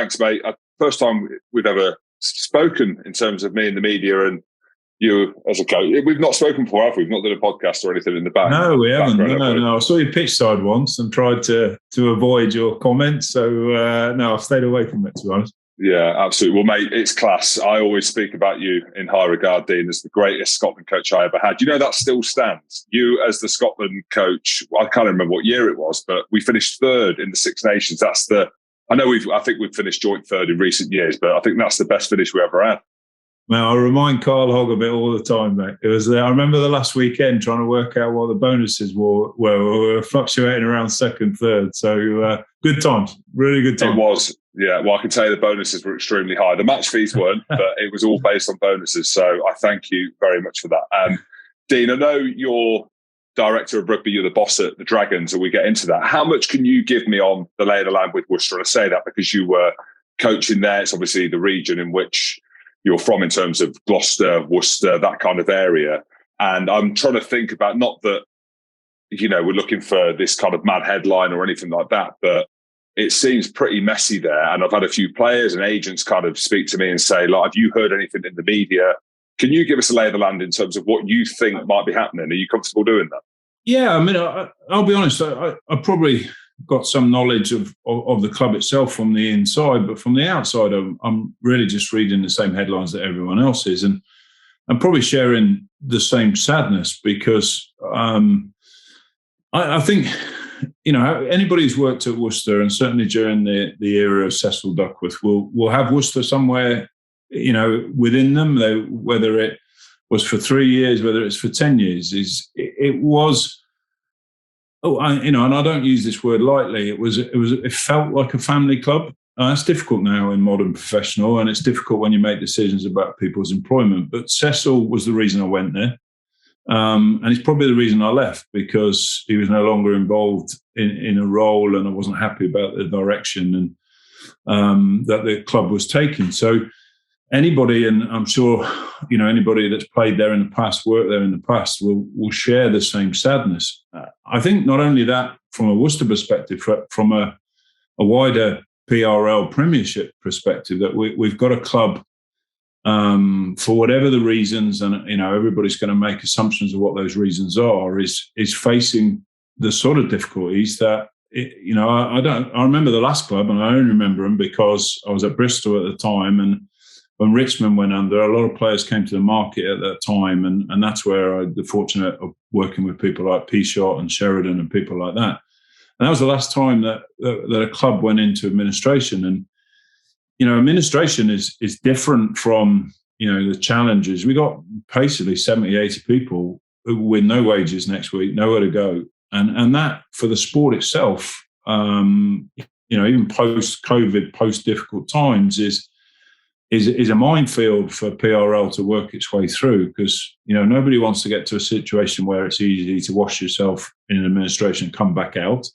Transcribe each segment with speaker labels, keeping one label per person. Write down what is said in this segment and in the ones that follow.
Speaker 1: thanks, mate. First time we've ever spoken in terms of me and the media and you as a coach. We've not spoken before, have we? We've not done a podcast or anything in the back.
Speaker 2: No, we haven't. No. I saw you pitch side once and tried to avoid your comments. So, no, I've stayed away from it, to be honest.
Speaker 1: Yeah, absolutely. Well, mate, it's class. I always speak about you in high regard, Dean, as the greatest Scotland coach I ever had. You know, that still stands. You as the Scotland coach, I can't remember what year it was, but we finished third in the Six Nations. I think we've finished joint third in recent years, but I think that's the best finish we ever had.
Speaker 2: Well, I remind Carl Hogg of it all the time, mate. It was. I remember the last weekend trying to work out what the bonuses were. We were fluctuating around second, third. So good times, really good times.
Speaker 1: It was, yeah. Well, I can tell you the bonuses were extremely high. The match fees weren't, but it was all based on bonuses. So I thank you very much for that. Dean, I know you're director of rugby, you're the boss at the Dragons, and we get into that. How much can you give me on the lay of the land with Worcester? And I say that because you were coaching there. It's obviously the region in which you're from in terms of Gloucester, Worcester, that kind of area. And I'm trying to think about, not that, you know, we're looking for this kind of mad headline or anything like that, but it seems pretty messy there. And I've had a few players and agents kind of speak to me and say, like, have you heard anything in the media? Can you give us a lay of the land in terms of what you think might be happening? Are you comfortable doing that?
Speaker 2: Yeah, I mean, I'll be honest, I probably got some knowledge of the club itself from the inside, but from the outside, I'm really just reading the same headlines that everyone else is, and I'm probably sharing the same sadness because I think, you know, anybody who's worked at Worcester, and certainly during the era of Cecil Duckworth, will have Worcester somewhere, you know, within them. Whether it was for 3 years, whether it's for 10 years, it was. And I don't use this word lightly. It felt like a family club. It's difficult now in modern professional, and it's difficult when you make decisions about people's employment. But Cecil was the reason I went there, and it's probably the reason I left, because he was no longer involved in a role, and I wasn't happy about the direction and that the club was taking. So anybody, and I'm sure, you know, anybody that's played there in the past, worked there in the past, will share the same sadness. I think not only that, from a Worcester perspective, from a wider PRL Premiership perspective, that we've got a club, for whatever the reasons, and, you know, everybody's going to make assumptions of what those reasons are, is facing the sort of difficulties that, you know, I remember the last club, and I only remember them because I was at Bristol at the time, and when Richmond went under, a lot of players came to the market at that time, and that's where I had the fortunate of working with people like Peashot and Sheridan and people like that. And that was the last time that a club went into administration. And, you know, administration is different from, you know, the challenges. We got basically 70, 80 people with no wages next week, nowhere to go. And that, for the sport itself, you know, even post-COVID, post-difficult times, is a minefield for PRL to work its way through, because, you know, nobody wants to get to a situation where it's easy to wash yourself in administration and come back out.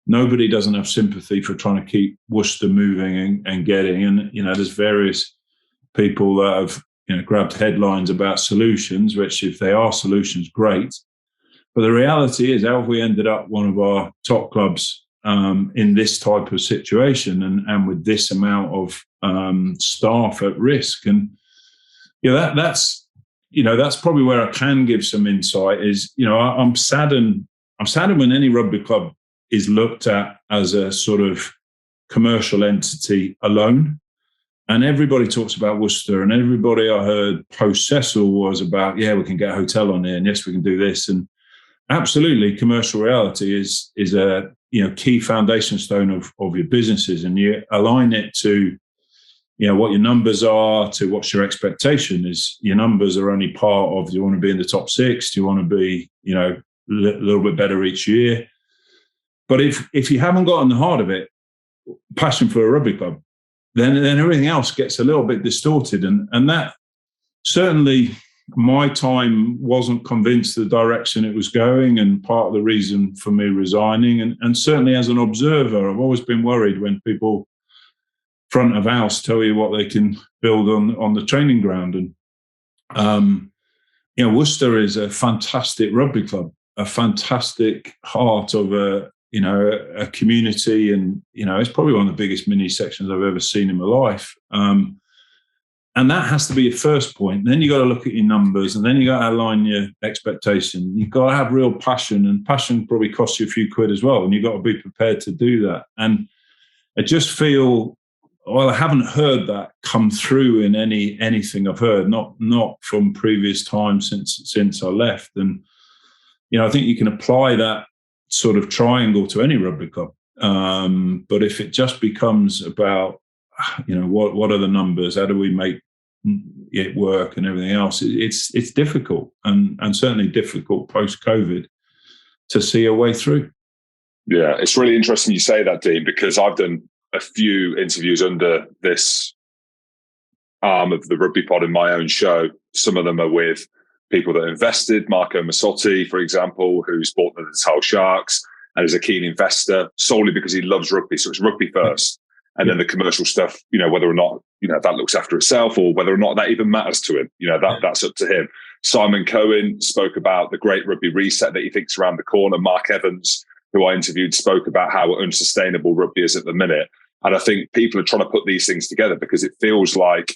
Speaker 2: Nobody doesn't have sympathy for trying to keep Worcester moving and getting. And, you know, there's various people that have, you know, grabbed headlines about solutions, which, if they are solutions, great. But the reality is, how have we ended up one of our top clubs in this type of situation, and with this amount of staff at risk? And, you know, that's probably where I can give some insight. Is, you know, I'm saddened when any rugby club is looked at as a sort of commercial entity alone. And everybody talks about Worcester, and everybody I heard post Cecil was about, yeah, we can get a hotel on here, and yes, we can do this. And absolutely, commercial reality is a, you know, key foundation stone of your businesses, and you align it to, you know, what your numbers are, to what's your expectation is. Your numbers are only part of, do you want to be in the top six? Do you want to be, you know, a little bit better each year? But if you haven't gotten the heart of it, passion for a rugby club, then everything else gets a little bit distorted. And that, certainly my time wasn't convinced the direction it was going, and part of the reason for me resigning. And certainly as an observer, I've always been worried when people front of house tell you what they can build on the training ground. And, you know, Worcester is a fantastic rugby club, a fantastic heart of a community, and it's probably one of the biggest mini sections I've ever seen in my life. And that has to be your first point. Then you got to look at your numbers, and then you got to align your expectation. You've got to have real passion, and passion probably costs you a few quid as well. And you've got to be prepared to do that. And I just feel, well, I haven't heard that come through in anything I've heard, not from previous times since I left. And I think you can apply that sort of triangle to any rugby club. But if it just becomes about, what are the numbers? How do we make it work and everything else? It's difficult, and certainly difficult post-COVID to see a way through.
Speaker 1: Yeah, it's really interesting you say that, Dean, because I've done a few interviews under this arm of the Rugby Pod in my own show. Some of them are with people that invested. Marco Massotti, for example, who's bought the Natal Sharks and is a keen investor solely because he loves rugby. So it's rugby first. And then the commercial stuff, whether or not, that looks after itself, or whether or not that even matters to him, that's up to him. Simon Cohen spoke about the great rugby reset that he thinks around the corner. Mark Evans, who I interviewed, spoke about how unsustainable rugby is at the minute. And I think people are trying to put these things together because it feels like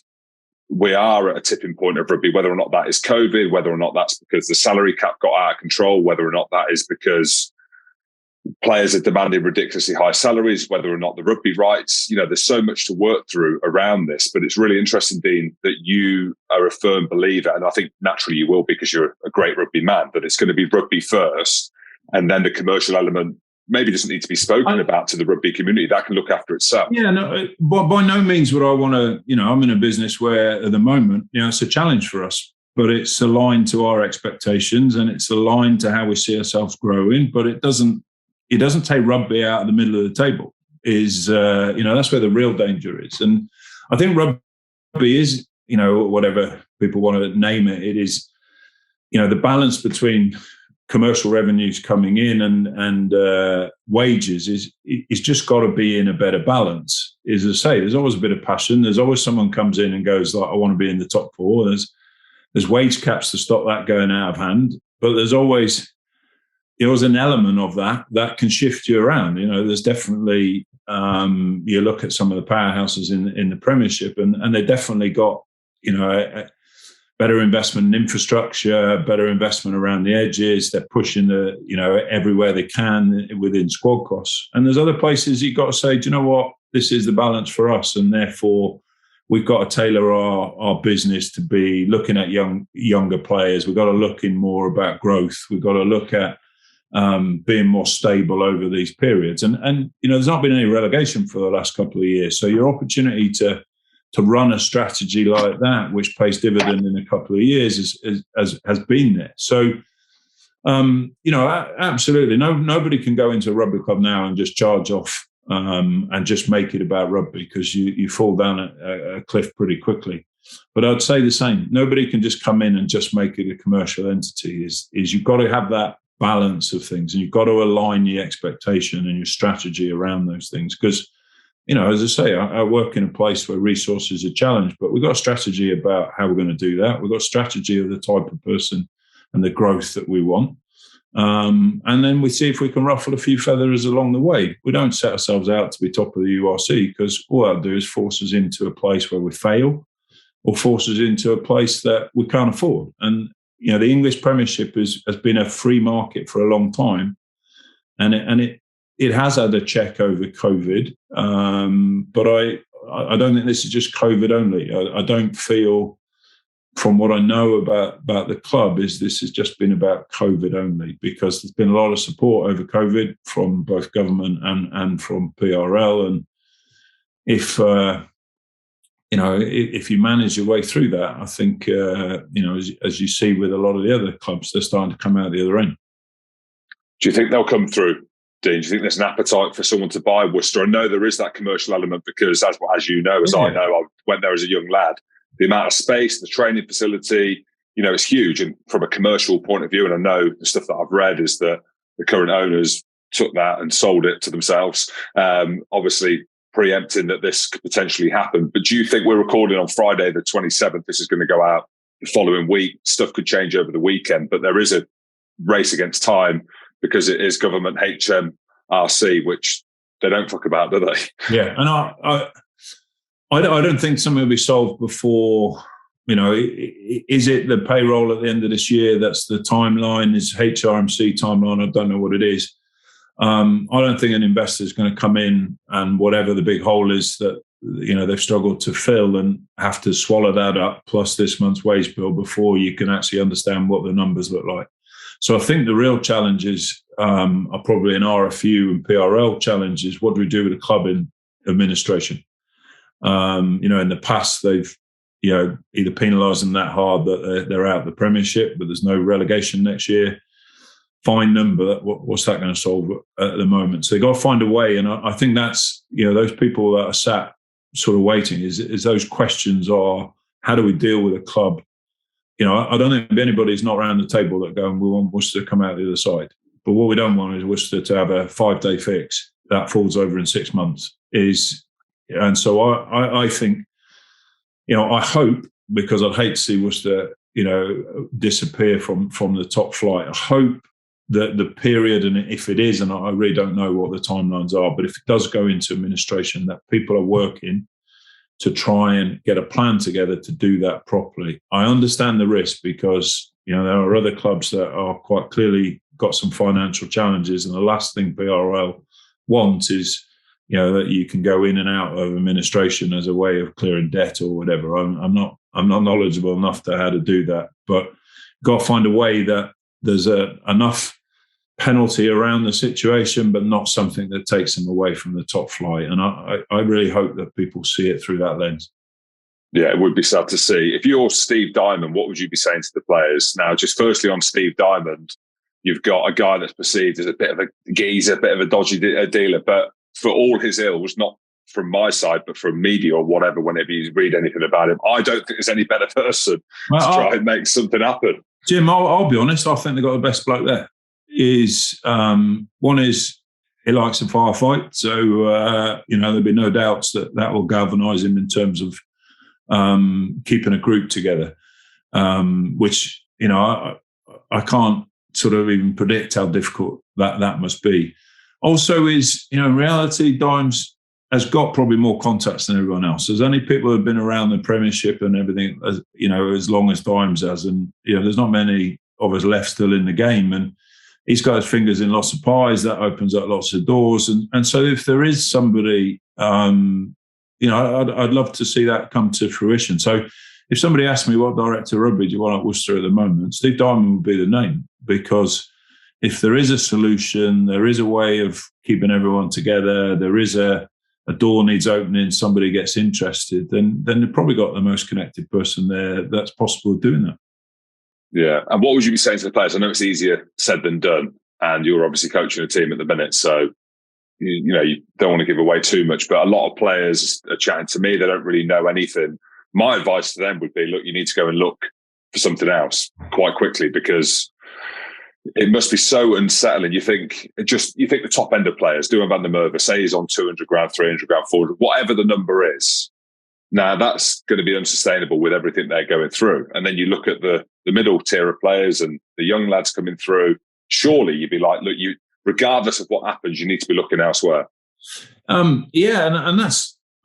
Speaker 1: we are at a tipping point of rugby, whether or not that is COVID, whether or not that's because the salary cap got out of control, whether or not that is because players are demanding ridiculously high salaries, whether or not the rugby rights, there's so much to work through around this. But it's really interesting, Dean, that you are a firm believer, and I think naturally you will because you're a great rugby man, that it's going to be rugby first, and then the commercial element maybe doesn't need to be spoken about to the rugby community. That can look after itself.
Speaker 2: Yeah, no, by no means would I want to, I'm in a business where at the moment, it's a challenge for us, but it's aligned to our expectations and it's aligned to how we see ourselves growing, but it doesn't take rugby out of the middle of the table. That's where the real danger is. And I think rugby is, whatever people want to name it, it is, the balance between commercial revenues coming in and wages is just got to be in a better balance. As I say, there's always a bit of passion. There's always someone comes in and goes like, I want to be in the top four. There's wage caps to stop that going out of hand, but there's always an element of that can shift you around. There's definitely you look at some of the powerhouses in the Premiership, and they definitely got a better investment in infrastructure, better investment around the edges. They're pushing everywhere they can within squad costs. And there's other places you've got to say, do you know what? This is the balance for us, and therefore we've got to tailor our business to be looking at younger players. We've got to look in more about growth. We've got to look at being more stable over these periods. And there's not been any relegation for the last couple of years. So your opportunity to run a strategy like that, which pays dividend in a couple of years, has been there. So, absolutely, nobody can go into a rugby club now and just charge off and just make it about rugby, because you fall down a cliff pretty quickly. But I'd say the same. Nobody can just come in and just make it a commercial entity. Is you've got to have that balance of things, and you've got to align your expectation and your strategy around those things. Because, as I say, I work in a place where resources are challenged, but we've got a strategy about how we're going to do that. We've got a strategy of the type of person and the growth that we want. And then we see if we can ruffle a few feathers along the way. We don't set ourselves out to be top of the URC, because all that'll do is force us into a place where we fail, or force us into a place that we can't afford. And the English Premiership has been a free market for a long time, and it has had a check over COVID. But I don't think this is just COVID only. I don't feel, from what I know about the club, is this has just been about COVID only, because there's been a lot of support over COVID from both government and from PRL. And if you manage your way through that, I think, as you see with a lot of the other clubs, they're starting to come out the other end.
Speaker 1: Do you think they'll come through, Dean? Do you think there's an appetite for someone to buy Worcester? I know there is that commercial element, because as you know, I know, I went there as a young lad. The amount of space, the training facility, it's huge. And from a commercial point of view, and I know the stuff that I've read is that the current owners took that and sold it to themselves. Obviously, preempting that this could potentially happen. But do you think, we're recording on Friday the 27th, this is going to go out the following week, stuff could change over the weekend, but there is a race against time, because it is government HM RC, which they don't fuck about, do they?
Speaker 2: Yeah, and I don't think something will be solved before. Is it the payroll at the end of this year? That's the timeline. Is HRMC timeline? I don't know what it is. I don't think an investor is going to come in and whatever the big hole is that they've struggled to fill and have to swallow that up plus this month's wage bill before you can actually understand what the numbers look like. So I think the real challenges are probably an RFU and PRL challenges. What do we do with the club in administration? In the past they've either penalised them that hard that they're out of the Premiership, but there's no relegation next year. Fine them, but what's that going to solve at the moment? So they've got to find a way, and I think that's those people that are sat sort of waiting is those questions are, how do we deal with a club? I don't think anybody's not around the table that going, we want Worcester to come out the other side. But what we don't want is Worcester to have a 5-day fix that falls over in 6 months. And so I think, I hope, because I'd hate to see Worcester, disappear from the top flight. I hope that the period, and if it is, and I really don't know what the timelines are, but if it does go into administration, that people are working to try and get a plan together to do that properly. I understand the risk because, there are other clubs that are quite clearly got some financial challenges. And the last thing PRL wants is, that you can go in and out of administration as a way of clearing debt or whatever. I'm not knowledgeable enough to how to do that, but got to find a way that there's enough penalty around the situation, but not something that takes them away from the top flight. And I really hope that people see it through that lens.
Speaker 1: Yeah, it would be sad to see. If you're Steve Diamond, what would you be saying to the players? Now, just firstly on Steve Diamond, you've got a guy that's perceived as a bit of a geezer, a bit of a dodgy dealer, but for all his ills, not from my side, but from media or whatever, whenever you read anything about him, I don't think there's any better person to try and make something happen.
Speaker 2: Jim, I'll be honest, I think they've got the best bloke there. One is he likes a firefight, so there'll be no doubts that will galvanise him in terms of keeping a group together, which I can't sort of even predict how difficult that must be. Also, in reality, Dimes has got probably more contacts than everyone else. There's only people who've been around the Premiership and everything, as long as Dimes has, and there's not many of us left still in the game, and he's got his fingers in lots of pies. That opens up lots of doors. And so if there is somebody, I'd love to see that come to fruition. So if somebody asked me what director of rugby do you want at Worcester at the moment, Steve Diamond would be the name, because if there is a solution, there is a way of keeping everyone together, there is a door needs opening, somebody gets interested, then they've probably got the most connected person there that's possible doing that.
Speaker 1: Yeah. And what would you be saying to the players? I know it's easier said than done, and you're obviously coaching a team at the minute, so you don't want to give away too much, but a lot of players are chatting to me, they don't really know anything. My advice to them would be, look, you need to go and look for something else quite quickly, because it must be so unsettling. You think the top end of players, Duan van der Merwe, say he's on 200 grand, 300 grand, 400, whatever the number is. Now that's going to be unsustainable with everything they're going through. And then you look at the middle tier of players and the young lads coming through. Surely you'd be like, look, regardless of what happens, you need to be looking elsewhere.
Speaker 2: And I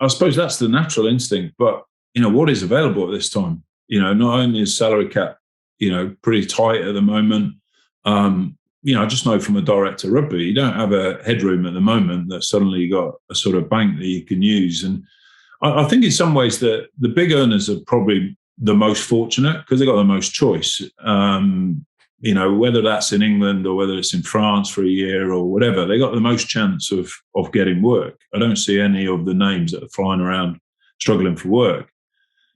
Speaker 2: suppose that's the natural instinct. But what is available at this time? Not only is salary cap, pretty tight at the moment. I just know from a director of rugby, you don't have a headroom at the moment that suddenly you got a sort of bank that you can use. And I think in some ways the big earners are probably the most fortunate because they've got the most choice. Whether that's in England or whether it's in France for a year or whatever, they got the most chance of getting work. I don't see any of the names that are flying around struggling for work.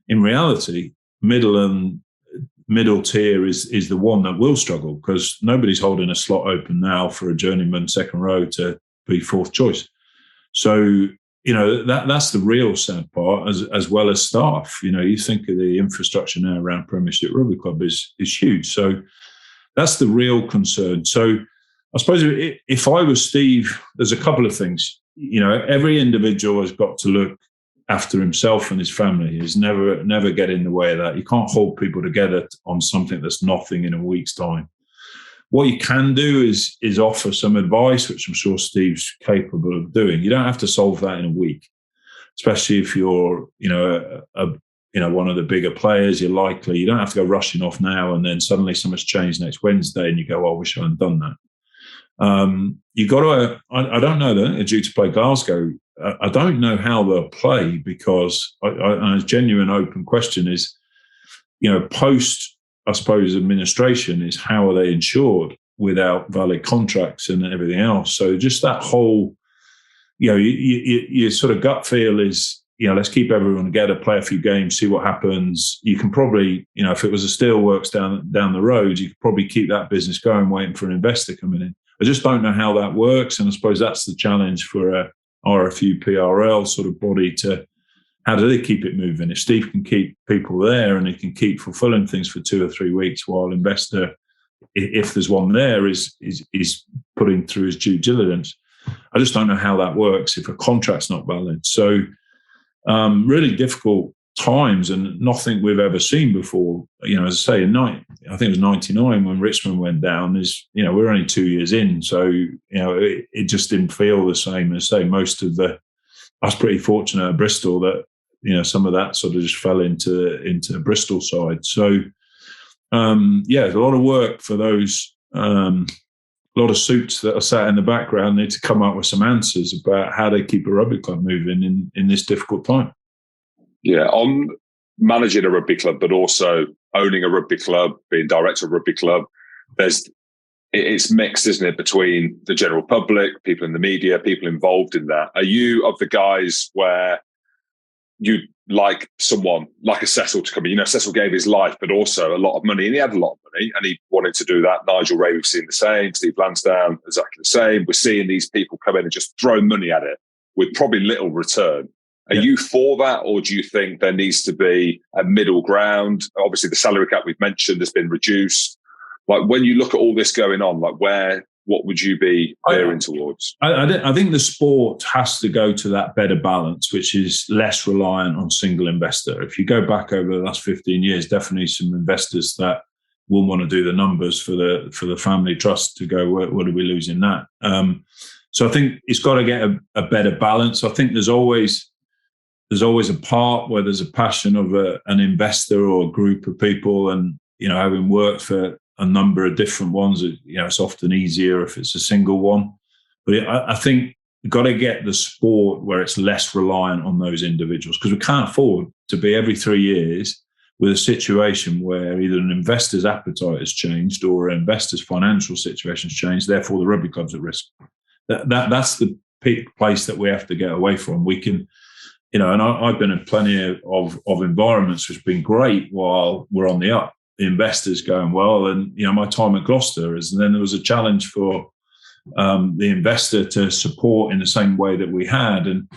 Speaker 2: In reality, middle tier is the one that will struggle because nobody's holding a slot open now for a journeyman second row to be fourth choice. So, that's the real sad part as well as staff. You think of the infrastructure now around Premiership Rugby Club is huge. So that's the real concern. So I suppose if I was Steve, there's a couple of things. Every individual has got to look after himself and his family. Is never get in the way of that. You can't hold people together on something that's nothing in a week's time. What you can do is offer some advice, which I'm sure Steve's capable of doing. You don't have to solve that in a week, especially if you're, one of the bigger players. You don't have to go rushing off now and then suddenly something's changed next Wednesday and you go, I wish I hadn't done that. You got to. I don't know that they're due to play Glasgow. I don't know how they'll play because a genuine open question is, post, I suppose, administration is how are they insured without valid contracts and everything else. So just that whole, your sort of gut feel is, let's keep everyone together, play a few games, see what happens. You can probably, if it was a steelworks down the road, you could probably keep that business going, waiting for an investor coming in. I just don't know how that works, and I suppose that's the challenge for a RFU PRL sort of body to. How do they keep it moving? If Steve can keep people there and he can keep fulfilling things for 2 or 3 weeks while investor, if there's one there, is putting through his due diligence. I just don't know how that works if a contract's not valid. So really difficult times and nothing we've ever seen before. As I say, I think it was 99 when Richmond went down. We're only 2 years in. So, it just didn't feel the same as, say, most of the. I was pretty fortunate at Bristol that some of that sort of just fell into Bristol side. So there's a lot of work for those. A lot of suits that are sat in the background need to come up with some answers about how they keep a rugby club moving in this difficult time.
Speaker 1: Yeah, on managing a rugby club, but also owning a rugby club, being director of a rugby club, it's mixed, isn't it, between the general public, people in the media, people involved in that. Are you of the guys where you like someone like a Cecil to come in? Cecil gave his life, but also a lot of money, and he had a lot of money, and he wanted to do that. Nigel Ray, we've seen the same. Steve Lansdowne, exactly the same. We're seeing these people come in and just throw money at it with probably little return. Are you for that, or do you think there needs to be a middle ground? Obviously, the salary cap we've mentioned has been reduced. Like, when you look at all this going on, what would you be veering towards?
Speaker 2: I think the sport has to go to that better balance, which is less reliant on single investor. If you go back over the last 15 years, definitely some investors that will want to do the numbers for the family trust to go, what are we losing that? So I think it's got to get a better balance. I think there's always a part where there's a passion of an investor or a group of people, and having worked for a number of different ones, it's often easier if it's a single one. But I think you've got to get the sport where it's less reliant on those individuals, because we can't afford to be every 3 years with a situation where either an investor's appetite has changed or an investor's financial situation has changed. Therefore, the rugby club's at risk. That's the peak place that we have to get away from. We can, and I've been in plenty of environments which have been great while we're on the up. The investors going well, and my time at Gloucester is, and then there was a challenge for the investor to support in the same way that we had, and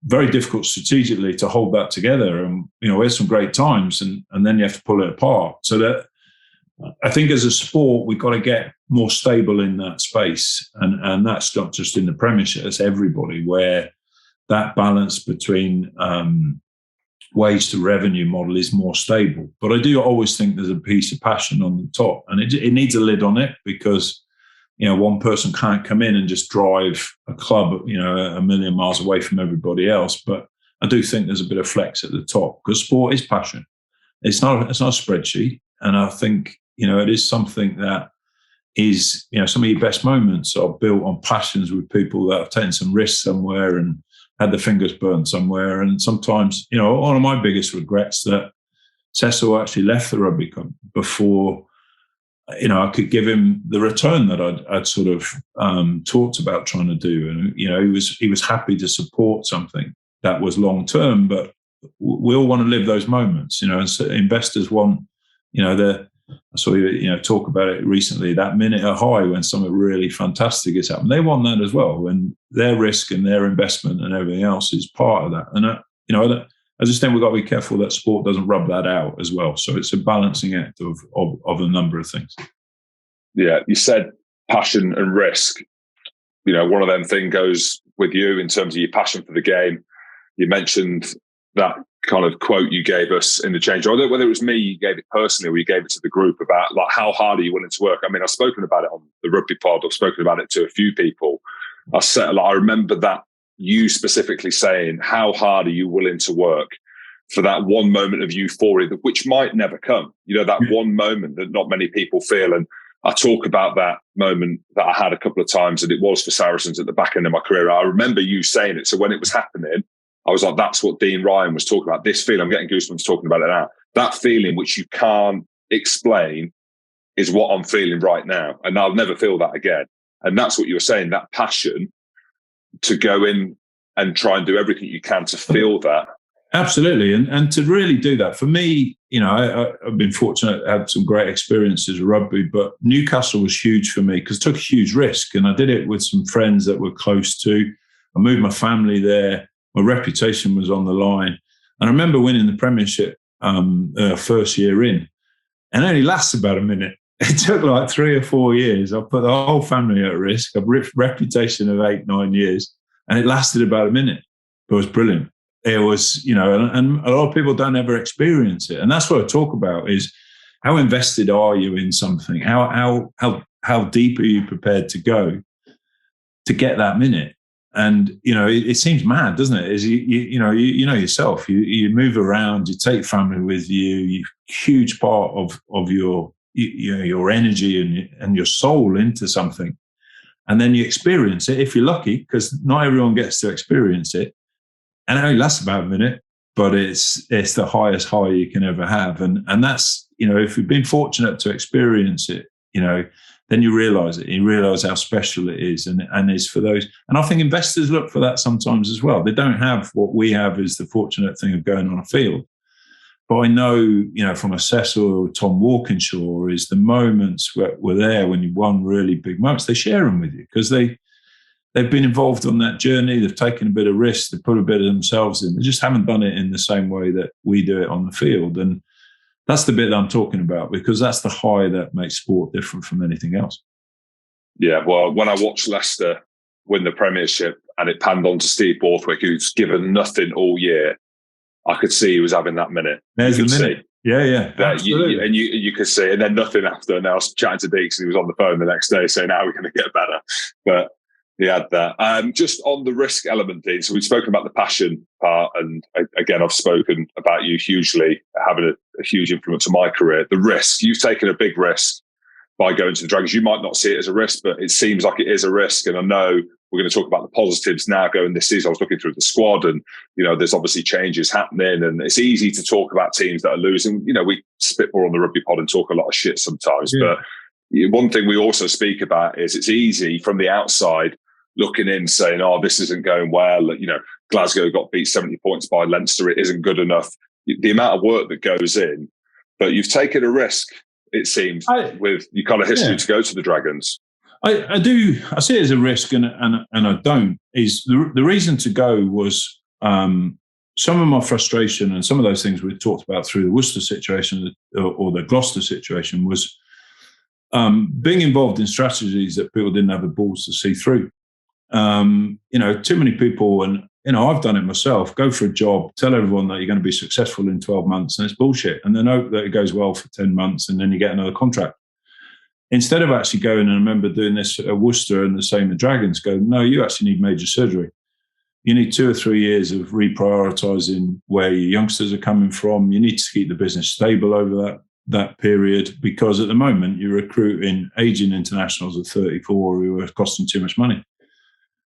Speaker 2: very difficult strategically to hold that together. And we had some great times, and then you have to pull it apart. So that I think as a sport we've got to get more stable in that space, and that's not just in the Premiership; it's everybody, where that balance between wage to revenue model is more stable. But I do always think there's a piece of passion on the top, and it needs a lid on it, because one person can't come in and just drive a club a million miles away from everybody else. But I do think there's a bit of flex at the top, because sport is passion. It's not a spreadsheet, and I think it is something that is some of your best moments are built on passions with people that have taken some risks somewhere and had the fingers burnt somewhere. And sometimes, one of my biggest regrets that Cecil actually left the rugby club before, I could give him the return that I'd sort of talked about trying to do. And, he was happy to support something that was long term, but we all want to live those moments, and so investors want, I saw you talk about it recently, that minute at high when something really fantastic is happening. They want that as well, when their risk and their investment and everything else is part of that. And I just think we've got to be careful that sport doesn't rub that out as well. So it's a balancing act of a number of things.
Speaker 1: Yeah, you said passion and risk. One of them thing goes with you in terms of your passion for the game. You mentioned that kind of quote you gave us in the change, or whether it was me, you gave it personally, or you gave it to the group about like how hard are you willing to work. I mean, I've spoken about it on the rugby pod. I've spoken about it to a few people. I remember that you specifically saying, how hard are you willing to work for that one moment of euphoria, which might never come, that one moment that not many people feel. And I talk about that moment that I had a couple of times, and it was for Saracens at the back end of my career. I remember you saying it. So when it was happening, I was like, that's what Dean Ryan was talking about. This feeling, I'm getting goosebumps talking about it now. That feeling which you can't explain is what I'm feeling right now. And I'll never feel that again. And that's what you were saying, that passion to go in and try and do everything you can to feel that.
Speaker 2: Absolutely. And to really do that, for me, I've been fortunate to have some great experiences with rugby, but Newcastle was huge for me because it took a huge risk. And I did it with some friends that were close to. I moved my family there. My reputation was on the line. And I remember winning the Premiership first year in, and it only lasted about a minute. It took like 3 or 4 years. I put the whole family at risk. A reputation of 8-9 years, and it lasted about a minute. It was brilliant. It was, and a lot of people don't ever experience it. And that's what I talk about is how invested are you in something? How deep are you prepared to go to get that minute? And, it seems mad, doesn't it? Is you know yourself, you move around, you take family with you, huge part of your energy and your soul into something. And then you experience it, if you're lucky, because not everyone gets to experience it. And it only lasts about a minute, but it's the highest high you can ever have. And that's, if you've been fortunate to experience it, then you realise it. You realise how special it is, and it's for those. And I think investors look for that sometimes as well. They don't have what we have is the fortunate thing of going on a field. But I know, from a Cecil or Tom Walkinshaw, is the moments were there when you won really big moments. They share them with you because they've been involved on that journey. They've taken a bit of risk. They put a bit of themselves in. They just haven't done it in the same way that we do it on the field. And that's the bit that I'm talking about, because that's the high that makes sport different from anything else.
Speaker 1: Yeah, well, when I watched Leicester win the Premiership and it panned on to Steve Borthwick, who's given nothing all year, I could see he was having that minute.
Speaker 2: There's the minute.
Speaker 1: See.
Speaker 2: Yeah.
Speaker 1: You could see, and then nothing after. And I was chatting to Deeks, and he was on the phone the next day saying, "How are we going to get better?" But he had that. Just on the risk element, Dean. So we've spoken about the passion part, and again, I've spoken about you hugely having a huge influence on my career. The risk, you've taken a big risk by going to the Dragons. You might not see it as a risk, but it seems like it is a risk. And I know we're going to talk about the positives now going this season. I was looking through the squad, and there's obviously changes happening, and it's easy to talk about teams that are losing. We spitball on the rugby pod and talk a lot of shit sometimes, but one thing we also speak about is it's easy from the outside looking in, saying, "Oh, this isn't going well." Glasgow got beat 70 points by Leinster. It isn't good enough. The amount of work that goes in, but you've taken a risk, it seems, with your kind of history to go to the Dragons.
Speaker 2: I do. I see it as a risk, and I don't. Is the reason to go was some of my frustration and some of those things we talked about through the Worcester situation or the Gloucester situation was being involved in strategies that people didn't have the balls to see through. Too many people, and I've done it myself, go for a job, tell everyone that you're going to be successful in 12 months, and it's bullshit. And then hope that it goes well for 10 months and then you get another contract. Instead of actually going, and I remember doing this at Worcester and the same at Dragons, go, no, you actually need major surgery. You need 2 or 3 years of reprioritising where your youngsters are coming from. You need to keep the business stable over that period, because at the moment you're recruiting aging internationals of 34 who are costing too much money.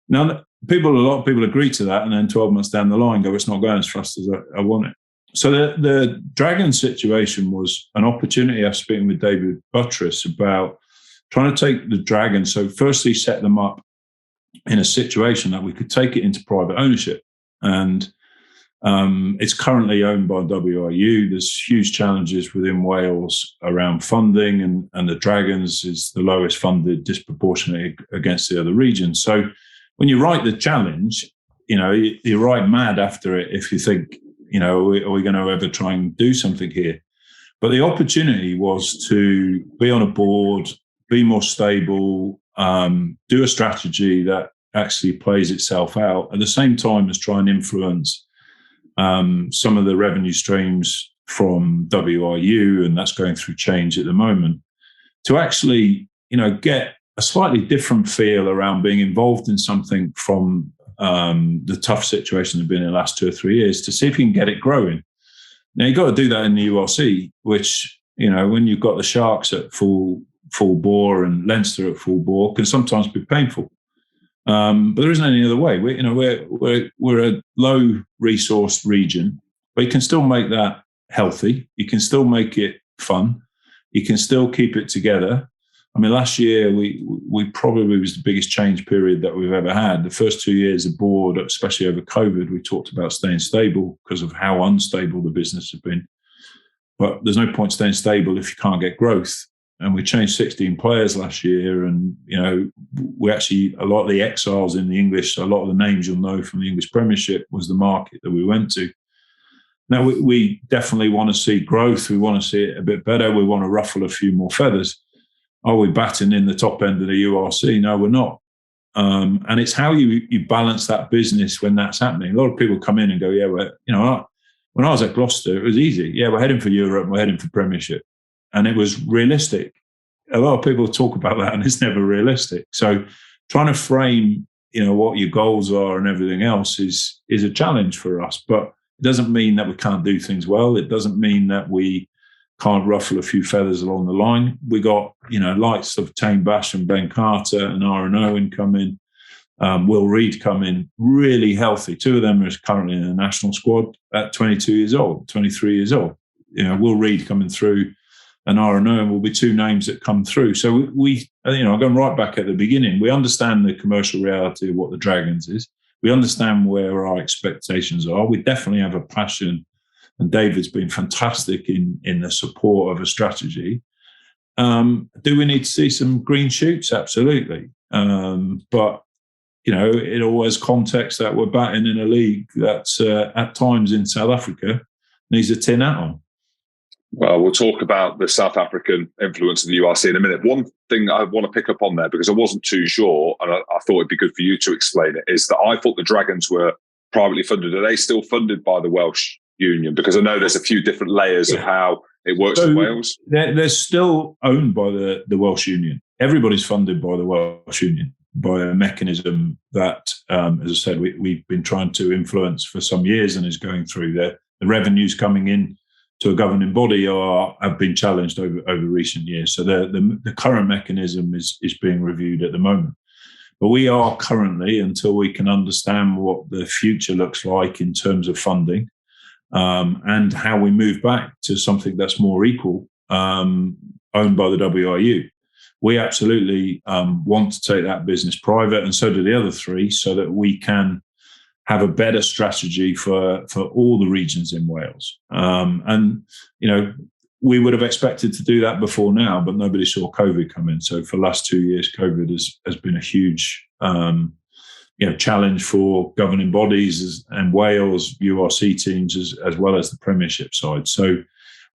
Speaker 2: Now, a lot of people agree to that, and then 12 months down the line go, it's not going as fast as I want it. So the Dragons situation was an opportunity. I was speaking with David Buttress about trying to take the Dragons. So firstly, set them up in a situation that we could take it into private ownership. And it's currently owned by WRU. There's huge challenges within Wales around funding, and the Dragons is the lowest funded disproportionately against the other regions. So when you write the challenge, you're right mad after it if you think, are we going to ever try and do something here? But the opportunity was to be on a board, be more stable, do a strategy that actually plays itself out at the same time as try and influence some of the revenue streams from WRU, and that's going through change at the moment, to actually, get a slightly different feel around being involved in something from the tough situation that's been in the last 2 or 3 years, to see if you can get it growing. Now, you've got to do that in the URC, which, when you've got the Sharks at full bore and Leinster at full bore, can sometimes be painful. But there isn't any other way. We're a low resourced region, but you can still make that healthy. You can still make it fun. You can still keep it together. I mean, last year we probably was the biggest change period that we've ever had. The first 2 years of board, especially over COVID, we talked about staying stable because of how unstable the business has been. But there's no point staying stable if you can't get growth. And we changed 16 players last year, and we actually, a lot of the exiles in the English, a lot of the names you'll know from the English Premiership was the market that we went to. Now we definitely want to see growth. We want to see it a bit better. We want to ruffle a few more feathers. Are we batting in the top end of the URC? No, we're not. And it's how you balance that business when that's happening. A lot of people come in and go, yeah, well, when I was at Gloucester, it was easy. Yeah, we're heading for Europe, we're heading for Premiership. And it was realistic. A lot of people talk about that, and it's never realistic. So trying to frame, what your goals are and everything else is a challenge for us. But it doesn't mean that we can't do things well. It doesn't mean that we can't ruffle a few feathers along the line. We got, lights of Tane Bash and Ben Carter and Aaron Owen come in. Will Reid come in really healthy. 2 of them are currently in the national squad at 22 years old, 23 years old. Will Reid coming through and Aaron Owen will be 2 names that come through. So we going right back at the beginning, we understand the commercial reality of what the Dragons is. We understand where our expectations are. We definitely have a passion, and David's been fantastic in the support of a strategy. Do we need to see some green shoots? Absolutely. But, it always context that we're batting in a league that's at times in South Africa needs a tin hat on.
Speaker 1: Well, we'll talk about the South African influence in the URC in a minute. One thing I want to pick up on there, because I wasn't too sure, and I thought it'd be good for you to explain it, is that I thought the Dragons were privately funded. Are they still funded by the Welsh Union? Because I know there's a few different layers of how it works in Wales.
Speaker 2: They're still owned by the Welsh Union. Everybody's funded by the Welsh Union, by a mechanism that, as I said, we've been trying to influence for some years and is going through. The revenues coming in to a governing body have been challenged over recent years. So the current mechanism is being reviewed at the moment. But we are currently, until we can understand what the future looks like in terms of funding, and how we move back to something that's more equal, owned by the WRU. We absolutely want to take that business private, and so do the other 3, so that we can have a better strategy for all the regions in Wales. We would have expected to do that before now, but nobody saw COVID come in. So for the last 2 years, COVID has been a huge challenge for governing bodies and Wales URC teams as well as the Premiership side. So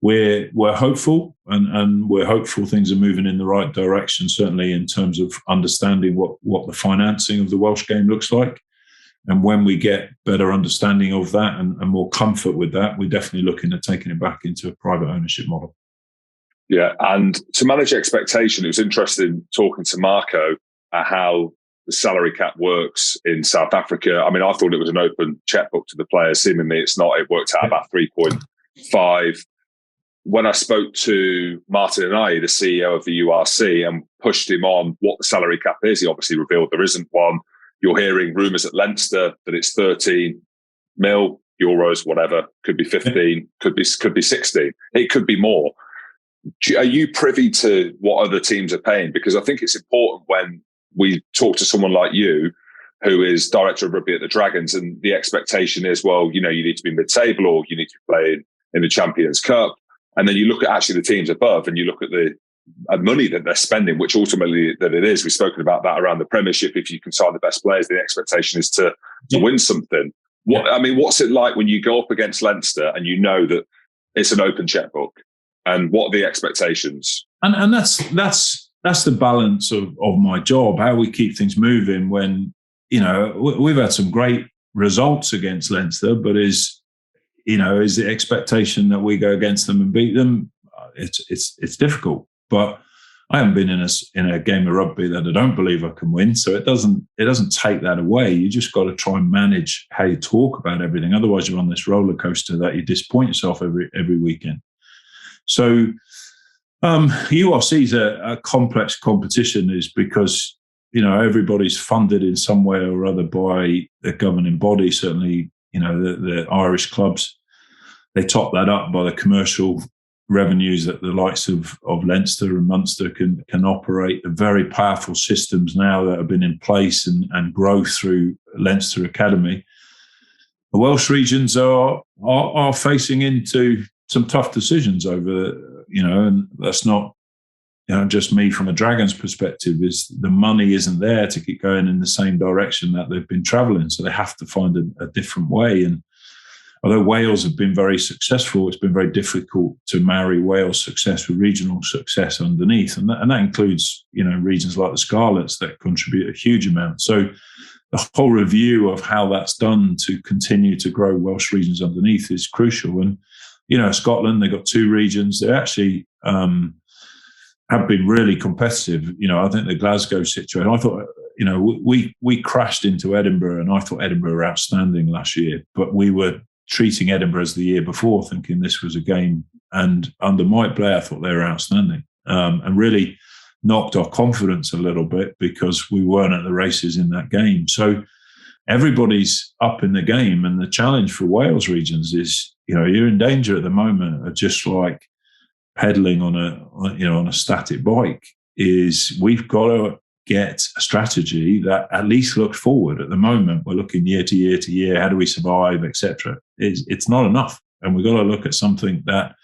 Speaker 2: we're hopeful, and we're hopeful things are moving in the right direction, certainly in terms of understanding what the financing of the Welsh game looks like. And when we get better understanding of that and more comfort with that, we're definitely looking at taking it back into a private ownership model.
Speaker 1: Yeah, and to manage expectation, it was interesting talking to Marco at how the salary cap works in South Africa. I mean, I thought it was an open checkbook to the players. Seemingly it's not. It worked out about 3.5. When I spoke to Martin and the CEO of the URC, and pushed him on what the salary cap is, he obviously revealed there isn't one. You're hearing rumours at Leinster that it's 13 mil euros, whatever. Could be 15, could be 16. It could be more. Are you privy to what other teams are paying? Because I think it's important when we talk to someone like you, who is director of rugby at the Dragons, and the expectation is, well, you need to be mid-table, or you need to be playing in the Champions Cup. And then you look at actually the teams above, and you look at the money that they're spending, which ultimately that it is. We've spoken about that around the Premiership. If you can sign the best players, the expectation is to win something. What's it like when you go up against Leinster and you know that it's an open checkbook? And what are the expectations?
Speaker 2: And that's the balance of my job, how we keep things moving when, we've had some great results against Leinster, but is is the expectation that we go against them and beat them? It's difficult, but I haven't been in a game of rugby that I don't believe I can win. So it doesn't take that away. You just got to try and manage how you talk about everything. Otherwise, you're on this roller coaster that you disappoint yourself every weekend. So URC is a complex competition, is because everybody's funded in some way or other by the governing body. Certainly, the Irish clubs, they top that up by the commercial revenues that the likes of Leinster and Munster can operate. The very powerful systems now that have been in place and growth through Leinster Academy. The Welsh Regions are facing into some tough decisions over, and that's not just me from a Dragons perspective, is the money isn't there to keep going in the same direction that they've been travelling. So they have to find a different way. And although Wales have been very successful, it's been very difficult to marry Wales success with regional success underneath. And that includes, regions like the Scarlets that contribute a huge amount. So the whole review of how that's done to continue to grow Welsh regions underneath is crucial. And, Scotland, they've got 2 regions. They actually have been really competitive. I think the Glasgow situation, I thought, we crashed into Edinburgh, and I thought Edinburgh were outstanding last year, but we were treating Edinburgh as the year before, thinking this was a game. And under Mike Blair, I thought they were outstanding, and really knocked our confidence a little bit because we weren't at the races in that game. So everybody's up in the game, and the challenge for Wales Regions is, you're in danger at the moment of just like pedaling on a static bike. Is we've got to get a strategy that at least looks forward. At the moment, we're looking year to year to year. How do we survive, etc. It's not enough, and we've got to look at something that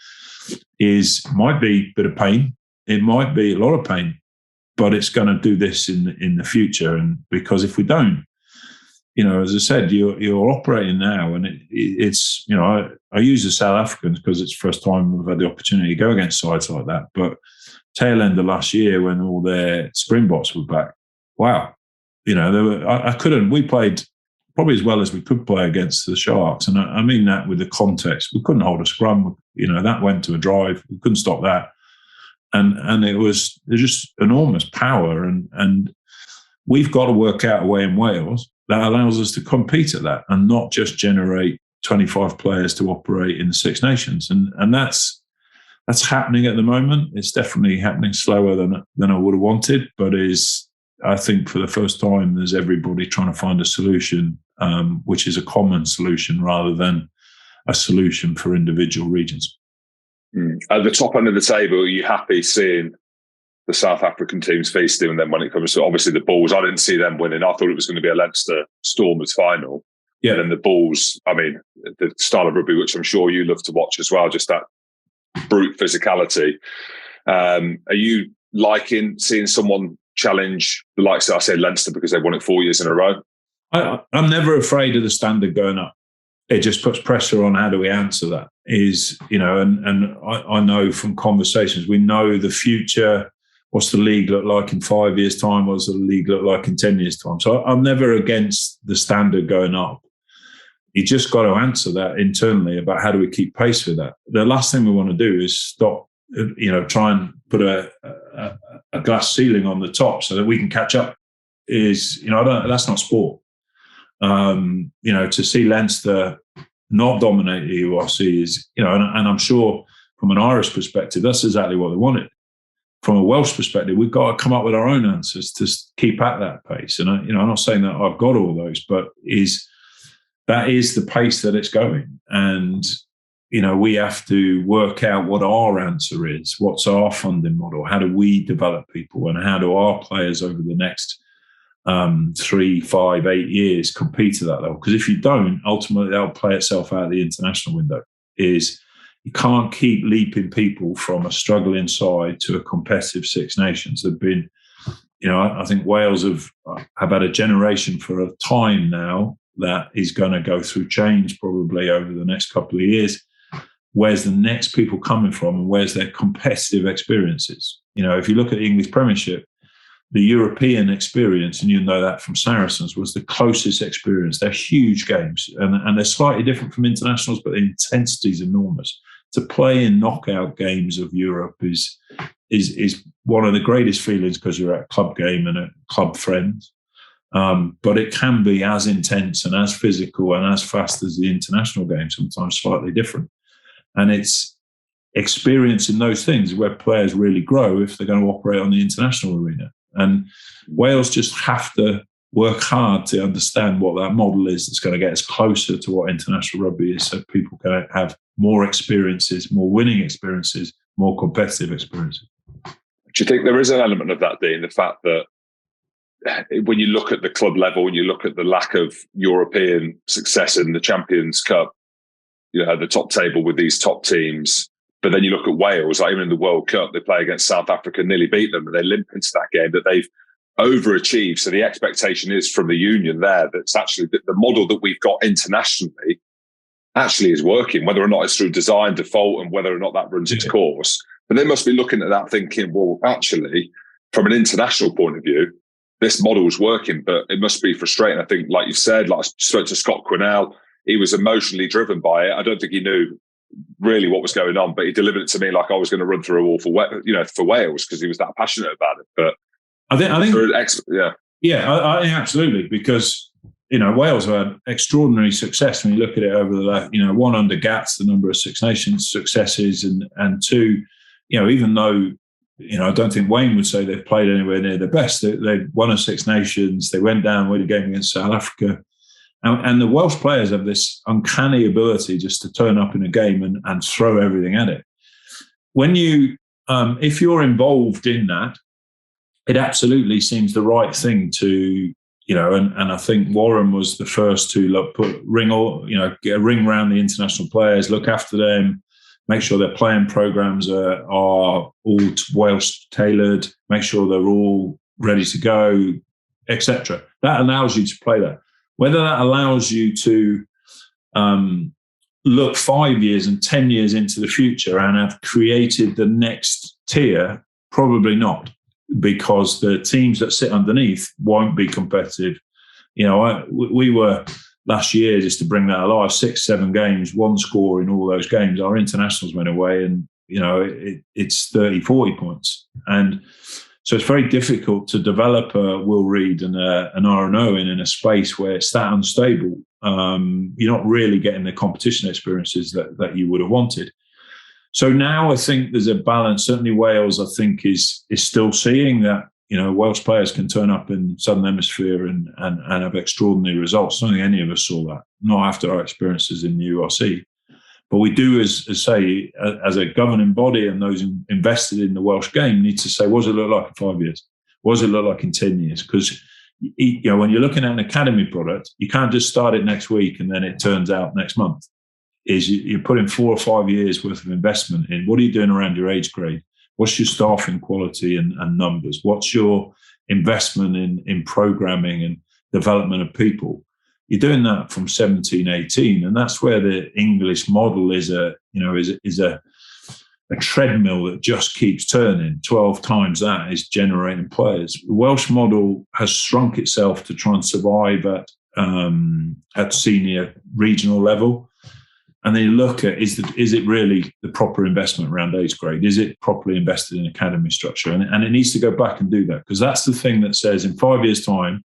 Speaker 2: might be a bit of pain. It might be a lot of pain, but it's going to do this in the future. And because if we don't, as I said, you're operating now, and it's I use the South Africans because it's the first time we've had the opportunity to go against sides like that. But tail end of last year, when all their Springboks were back, wow, we played probably as well as we could play against the Sharks, and I mean that with the context. We couldn't hold a scrum, that went to a drive. We couldn't stop that, and it was just enormous power, and we've got to work out a way in Wales that allows us to compete at that and not just generate 25 players to operate in the Six Nations. And that's happening at the moment. It's definitely happening slower than I would have wanted, but I think for the first time, there's everybody trying to find a solution, which is a common solution rather than a solution for individual regions.
Speaker 1: At the top end of the table, are you happy seeing the South African teams feasting? And then when it comes to obviously the Bulls, I didn't see them winning. I thought it was going to be a Leinster Stormers final. Yeah. And then the Bulls, the style of rugby, which I'm sure you love to watch as well, just that brute physicality. Are you liking seeing someone challenge the likes of, I say, Leinster, because they've won it 4 years in a row?
Speaker 2: I'm never afraid of the standard going up. It just puts pressure on how do we answer that. And I know from conversations, we know the future. What's the league look like in 5 years' time? What's the league look like in 10 years' time? So I'm never against the standard going up. You just got to answer that internally about how do we keep pace with that. The last thing we want to do is stop, try and put a glass ceiling on the top so that we can catch up. That's not sport. To see Leinster not dominate the URC is, and I'm sure from an Irish perspective, that's exactly what they wanted. From a Welsh perspective, we've got to come up with our own answers to keep at that pace. And I'm not saying that I've got all those, but that is the pace that it's going. And we have to work out what our answer is. What's our funding model? How do we develop people? And how do our players over the next 3, 5, 8 years compete at that level? Because if you don't, ultimately that'll play itself out the international window. You can't keep leaping people from a struggling side to a competitive Six Nations. They've been, I think Wales have had a generation for a time now that is going to go through change probably over the next couple of years. Where's the next people coming from, and where's their competitive experiences? If you look at the English Premiership, the European experience, and you know that from Saracens, was the closest experience. They're huge games, and they're slightly different from internationals, but the intensity is enormous. To play in knockout games of Europe is one of the greatest feelings, because you're at a club game and at club friends. But it can be as intense and as physical and as fast as the international game, sometimes slightly different. And it's experiencing those things where players really grow if they're going to operate on the international arena. And Wales just have to work hard to understand what that model is that's going to get us closer to what international rugby is, so people can have more experiences, more winning experiences, more competitive experiences.
Speaker 1: Do you think there is an element of that, Dean, the fact that when you look at the club level and you look at the lack of European success in the Champions Cup, you know, the top table with these top teams, but then you look at Wales, like even in the World Cup, they play against South Africa, nearly beat them, and they limp into that game, that they've overachieved. So the expectation is from the union there that's actually the model that we've got internationally actually is working, whether or not it's through design default and whether or not that runs its course. But they must be looking at that thinking, well, actually, from an international point of view, this model is working, but it must be frustrating. I think, like you said, like I spoke to Scott Quinnell, he was emotionally driven by it. I don't think he knew really what was going on, but he delivered it to me like I was going to run through a wall for Wales, because he was that passionate about it. But I think,
Speaker 2: absolutely, because Wales have had extraordinary success when you look at it over the last, one under Gats, the number of Six Nations successes, and two, even though I don't think Wayne would say they've played anywhere near their best. They won a Six Nations. They went down with a game against South Africa. And the Welsh players have this uncanny ability just to turn up in a game and throw everything at it. When you, if you're involved in that, it absolutely seems the right thing to, and I think Warren was the first to get a ring around the international players, look after them, make sure their playing programs are all Welsh tailored, make sure they're all ready to go, etc. That allows you to play that. Whether that allows you to look 5 years and 10 years into the future and have created the next tier, probably not, because the teams that sit underneath won't be competitive. We were last year, just to bring that alive, 6-7 games, one score in all those games. Our internationals went away and, it's 30-40 points. And so it's very difficult to develop a Will Reed and an R&O in a space where it's that unstable. You're not really getting the competition experiences that you would have wanted. So now I think there's a balance. Certainly Wales, I think, is still seeing that, Welsh players can turn up in Southern Hemisphere and have extraordinary results. I don't think any of us saw that, not after our experiences in the URC. But we do, as a governing body and those invested in the Welsh game, need to say, what does it look like in 5 years? What does it look like in 10 years? Because when you're looking at an academy product, you can't just start it next week and then it turns out next month. You're putting 4 or 5 years worth of investment in. What are you doing around your age grade? What's your staffing quality and numbers? What's your investment in programming and development of people? You're doing that from 17, 18, and that's where the English model is a treadmill that just keeps turning. 12 times that is generating players. The Welsh model has shrunk itself to try and survive at senior regional level. And then you look at, is it really the proper investment around age grade? Is it properly invested in academy structure? And it needs to go back and do that, because that's the thing that says in 5 years' time,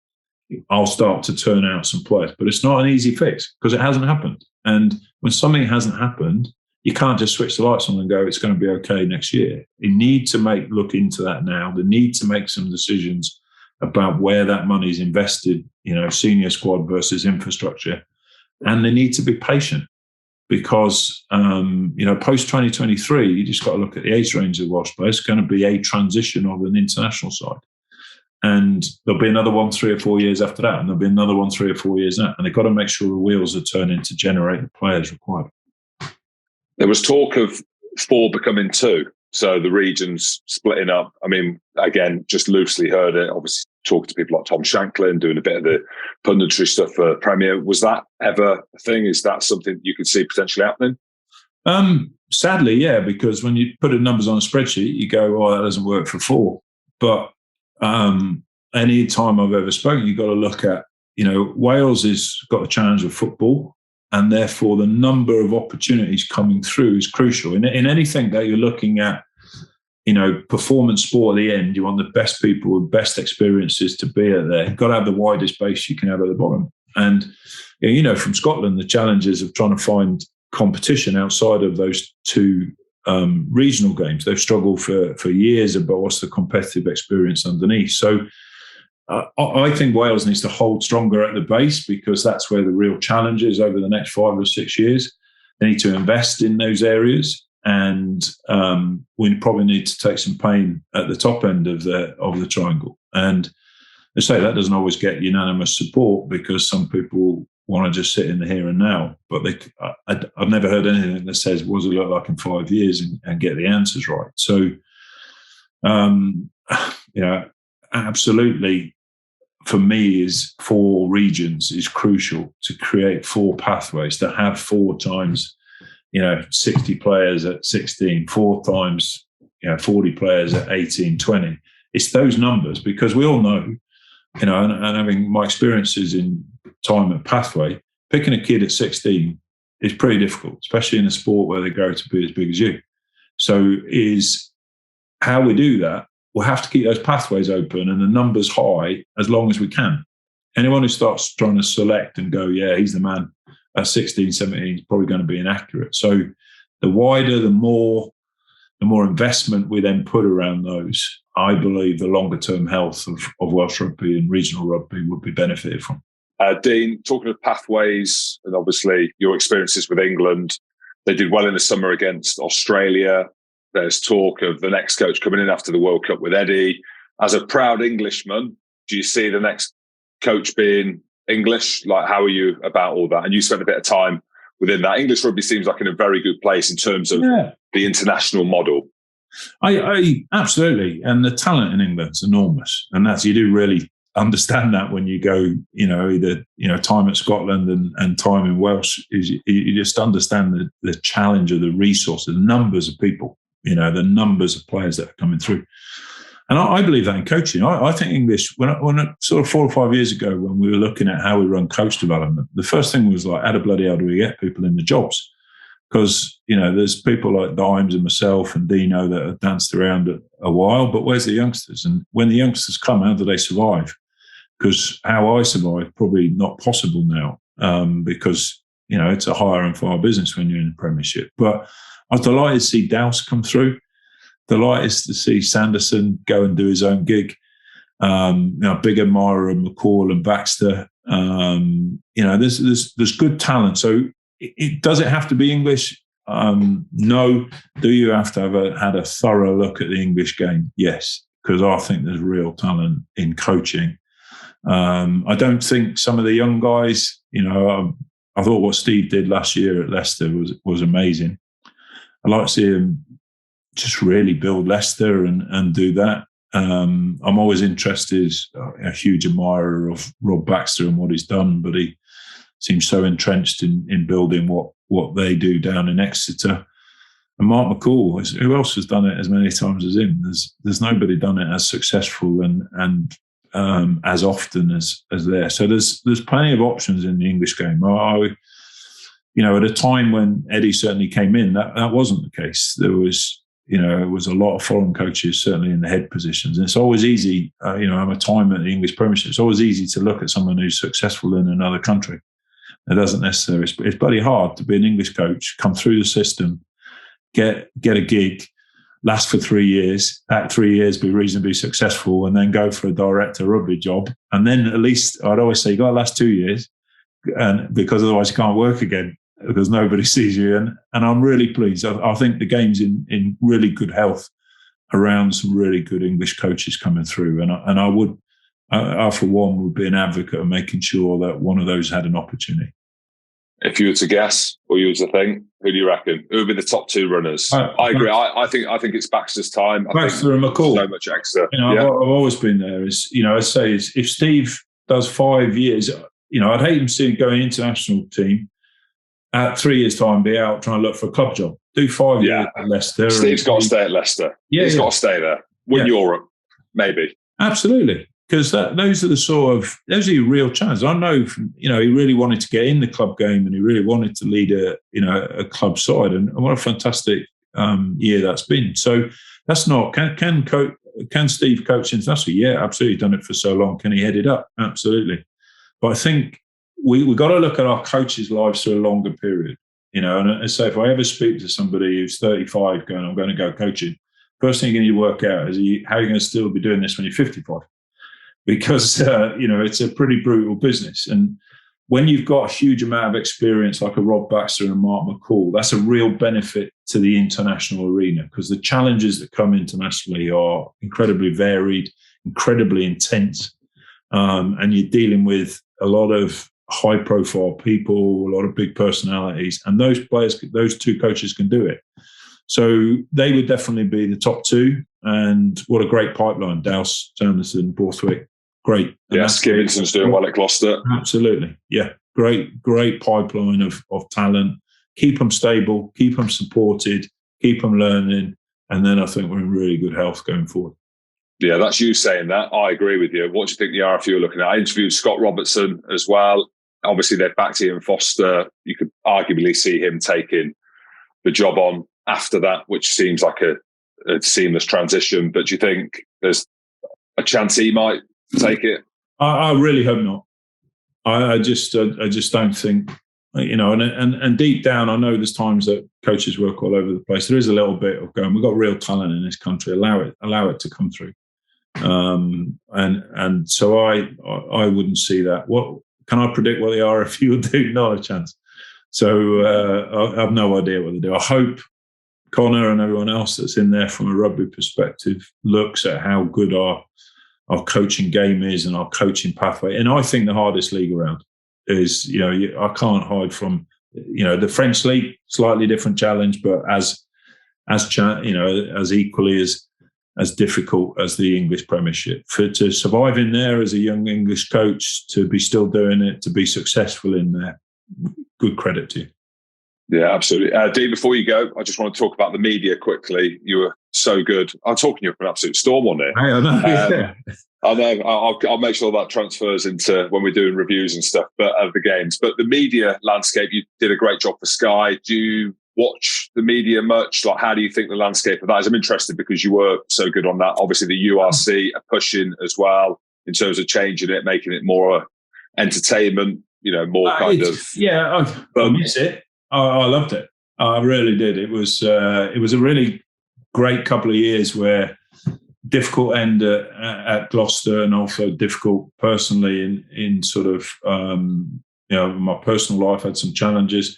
Speaker 2: I'll start to turn out some players. But it's not an easy fix because it hasn't happened. And when something hasn't happened, you can't just switch the lights on and go, it's going to be okay next year. You need to look into that now. They need to make some decisions about where that money is invested, senior squad versus infrastructure. And they need to be patient. Because, post-2023, you just got to look at the age range of Welsh players. It's going to be a transition of an international side. And there'll be another one 3 or 4 years after that. And there'll be another one 3 or 4 years after. And they've got to make sure the wheels are turning to generate the players required.
Speaker 1: There was talk of 4 becoming 2. So the regions splitting up. I mean, again, just loosely heard it. Obviously, talking to people like Tom Shanklin, doing a bit of the punditry stuff for Premier. Was that ever a thing? Is that something you could see potentially happening?
Speaker 2: Sadly, yeah, because when you put the numbers on a spreadsheet, you go, that doesn't work for 4. But any time I've ever spoken, you've got to look at, Wales has got the challenge of football, and therefore the number of opportunities coming through is crucial. In anything that you're looking at, performance sport at the end, you want the best people with best experiences to be at there. You've got to have the widest base you can have at the bottom. And, from Scotland, the challenges of trying to find competition outside of those two regional games, they've struggled for years about what's the competitive experience underneath. So I think Wales needs to hold stronger at the base, because that's where the real challenge is over the next 5 or 6 years. They need to invest in those areas, and we probably need to take some pain at the top end of the triangle. And I say that doesn't always get unanimous support, because some people want to just sit in the here and now. But I've never heard anything that says, what does it look like in 5 years, and get the answers right. So, absolutely, for me, is 4 regions is crucial to create 4 pathways, to have 4 times, 60 players at 16, 4 times, 40 players at 18, 20. It's those numbers, because we all know, and having my experiences in time at Pathway, picking a kid at 16 is pretty difficult, especially in a sport where they grow to be as big as you. So is how we do that. We'll have to keep those pathways open and the numbers high as long as we can. Anyone who starts trying to select and go, yeah, he's the man at 16, 17 is probably going to be inaccurate. So the wider, the more investment we then put around those, I believe the longer term health of Welsh rugby and regional rugby would be benefited from.
Speaker 1: Dean, talking of pathways, and obviously your experiences with England, they did well in the summer against Australia. There's talk of the next coach coming in after the World Cup with Eddie. As a proud Englishman, do you see the next coach being English? Like, how are you about all that? And you spent a bit of time within that. English rugby seems like in a very good place in terms of the international model.
Speaker 2: I absolutely. And the talent in England's enormous. And you do really understand that when you go, either, time at Scotland and time in Welsh, is you just understand the challenge of the resources, the numbers of people, the numbers of players that are coming through. And I believe that in coaching. I think English, when sort of 4 or 5 years ago, when we were looking at how we run coach development, the first thing was like, how the bloody hell do we get people in the jobs? Because, there's people like Dimes and myself and Dino that have danced around a while, but where's the youngsters? And when the youngsters come, how do they survive? Because how I survive, probably not possible now, because, it's a hire and fire business when you're in the Premiership. But I was delighted to see Douse come through. Delighted to see Sanderson go and do his own gig. Big admirer of McCall and Baxter. There's good talent. So does it have to be English? No. Do you have to have had a thorough look at the English game? Yes, because I think there's real talent in coaching. I don't think some of the young guys, I thought what Steve did last year at Leicester was amazing. I'd like to see him just really build Leicester and do that. I'm always interested, a huge admirer of Rob Baxter and what he's done, but he seems so entrenched in building what they do down in Exeter. And Mark McCall, who else has done it as many times as him? There's nobody done it as successful and as often as there. So there's plenty of options in the English game. At a time when Eddie certainly came in, that wasn't the case. There was, it was a lot of foreign coaches, certainly in the head positions. And it's always easy, I'm a time at the English Premiership, it's always easy to look at someone who's successful in another country. It doesn't necessarily, it's bloody hard to be an English coach, come through the system, get a gig, last for 3 years, that 3 years be reasonably successful, and then go for a director rugby job. And then at least, I'd always say, you got to last 2 years, and because otherwise you can't work again, because nobody sees you. And I'm really pleased. I think the game's in really good health around some really good English coaches coming through. And I for one, would be an advocate of making sure that one of those had an opportunity.
Speaker 1: If you were to guess, or you were to think, who do you reckon? Who would be the top 2 runners? I agree. I think it's Baxter's time.
Speaker 2: Baxter and McCall.
Speaker 1: So much extra.
Speaker 2: I've always been there. I say if Steve does 5 years, I'd hate him to go international team. At 3 years' time, be out trying to look for a club job. Do 5 years at Leicester.
Speaker 1: Steve's got to stay at Leicester. He's got to stay there. Win Europe, maybe.
Speaker 2: Absolutely. Because those are your real challenges. I know, he really wanted to get in the club game and he really wanted to lead a club side. And what a fantastic year that's been. So that's not, can Steve coach internationally? Yeah, absolutely. Done it for so long. Can he head it up? Absolutely. But I think we got to look at our coaches' lives through a longer period. And so if I ever speak to somebody who's 35 going, I'm going to go coaching, first thing you need to work out is how are you going to still be doing this when you're 55? Because, it's a pretty brutal business. And when you've got a huge amount of experience like a Rob Baxter and a Mark McCall, that's a real benefit to the international arena because the challenges that come internationally are incredibly varied, incredibly intense. And you're dealing with a lot of high-profile people, a lot of big personalities. And those two coaches can do it. So they would definitely be the top two. And what a great pipeline. Dowse, Jameson, Borthwick. Great.
Speaker 1: Yeah, Skivinson's doing well at Gloucester.
Speaker 2: Absolutely. Yeah. Great pipeline of talent. Keep them stable, keep them supported, keep them learning. And then I think we're in really good health going forward.
Speaker 1: Yeah, that's you saying that. I agree with you. What do you think the RFU are looking at? I interviewed Scott Robertson as well. Obviously, they've backed Ian Foster. You could arguably see him taking the job on after that, which seems like a seamless transition. But do you think there's a chance he might take it?
Speaker 2: I really hope not. I just don't think, and deep down, I know there's times that coaches work all over the place. There is a little bit of going, we've got real talent in this country. Allow it to come through. And so I wouldn't see that. What can I predict what the RFU will do? Not a chance. So I have no idea what they do. I hope Connor and everyone else that's in there from a rugby perspective looks at how good our coaching game is and our coaching pathway. And I think the hardest league around is, I can't hide from, the French league, slightly different challenge, but as equally as difficult as the English Premiership. To survive in there as a young English coach, to be still doing it, to be successful in there, good credit to you.
Speaker 1: Yeah, absolutely. Dee, before you go, I just want to talk about the media quickly. You were so good. I'm talking you up an absolute storm on it.
Speaker 2: I know.
Speaker 1: I know. I'll make sure that transfers into when we're doing reviews and stuff, but of the games. But the media landscape, you did a great job for Sky. Do you watch the media much? Like, how do you think the landscape of that is? I'm interested because you were so good on that. Obviously, the URC are pushing as well in terms of changing it, making it more entertainment. More kind of.
Speaker 2: Yeah, I miss it. I loved it. I really did. It was a really great couple of years where difficult end at Gloucester and also difficult personally in sort of, my personal life had some challenges.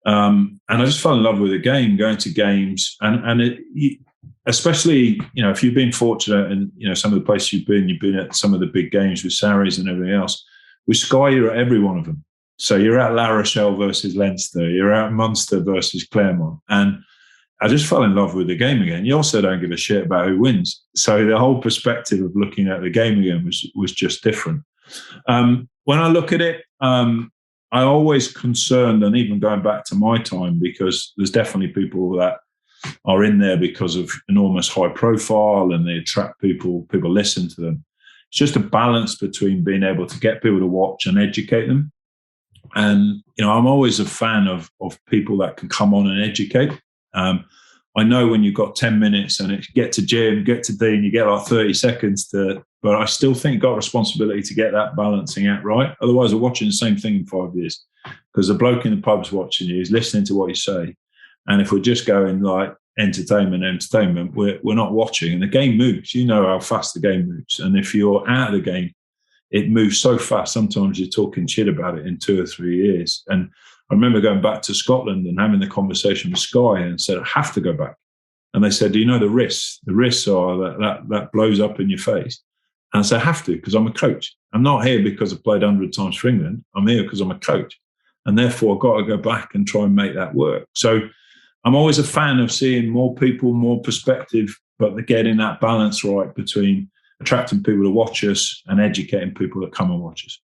Speaker 2: And I just fell in love with the game, going to games. And especially, if you've been fortunate and, some of the places you've been at some of the big games with Sarries and everything else, with Sky, you're at every one of them. So you're at La Rochelle versus Leinster, you're at Munster versus Claremont. And I just fell in love with the game again. You also don't give a shit about who wins. So the whole perspective of looking at the game again was just different. When I look at it, I always concerned, and even going back to my time, because there's definitely people that are in there because of enormous high profile and they attract people listen to them. It's just a balance between being able to get people to watch and educate them. And, I'm always a fan of people that can come on and educate. I know when you've got 10 minutes and it's get to Jim, get to Dean, you get like 30 seconds but I still think you've got a responsibility to get that balancing out right. Otherwise, we're watching the same thing in 5 years because the bloke in the pub's watching you, he's listening to what you say. And if we're just going like entertainment, we're not watching. And the game moves. You know how fast the game moves. And if you're out of the game, it moves so fast. Sometimes you're talking shit about it in 2 or 3 years. And I remember going back to Scotland and having the conversation with Sky and said, I have to go back. And they said, do you know the risks? The risks are that blows up in your face. And I said, I have to, because I'm a coach. I'm not here because I've played 100 times for England. I'm here because I'm a coach. And therefore, I've got to go back and try and make that work. So I'm always a fan of seeing more people, more perspective, but getting that balance right between attracting people to watch us and educating people that come and watch us.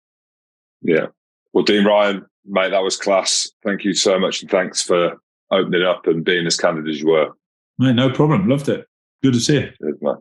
Speaker 2: Yeah.
Speaker 1: Well, Dean Ryan, mate, that was class. Thank you so much. And thanks for opening up and being as candid as you were.
Speaker 2: Mate, no problem. Loved it. Good to see you.
Speaker 1: Cheers, mate.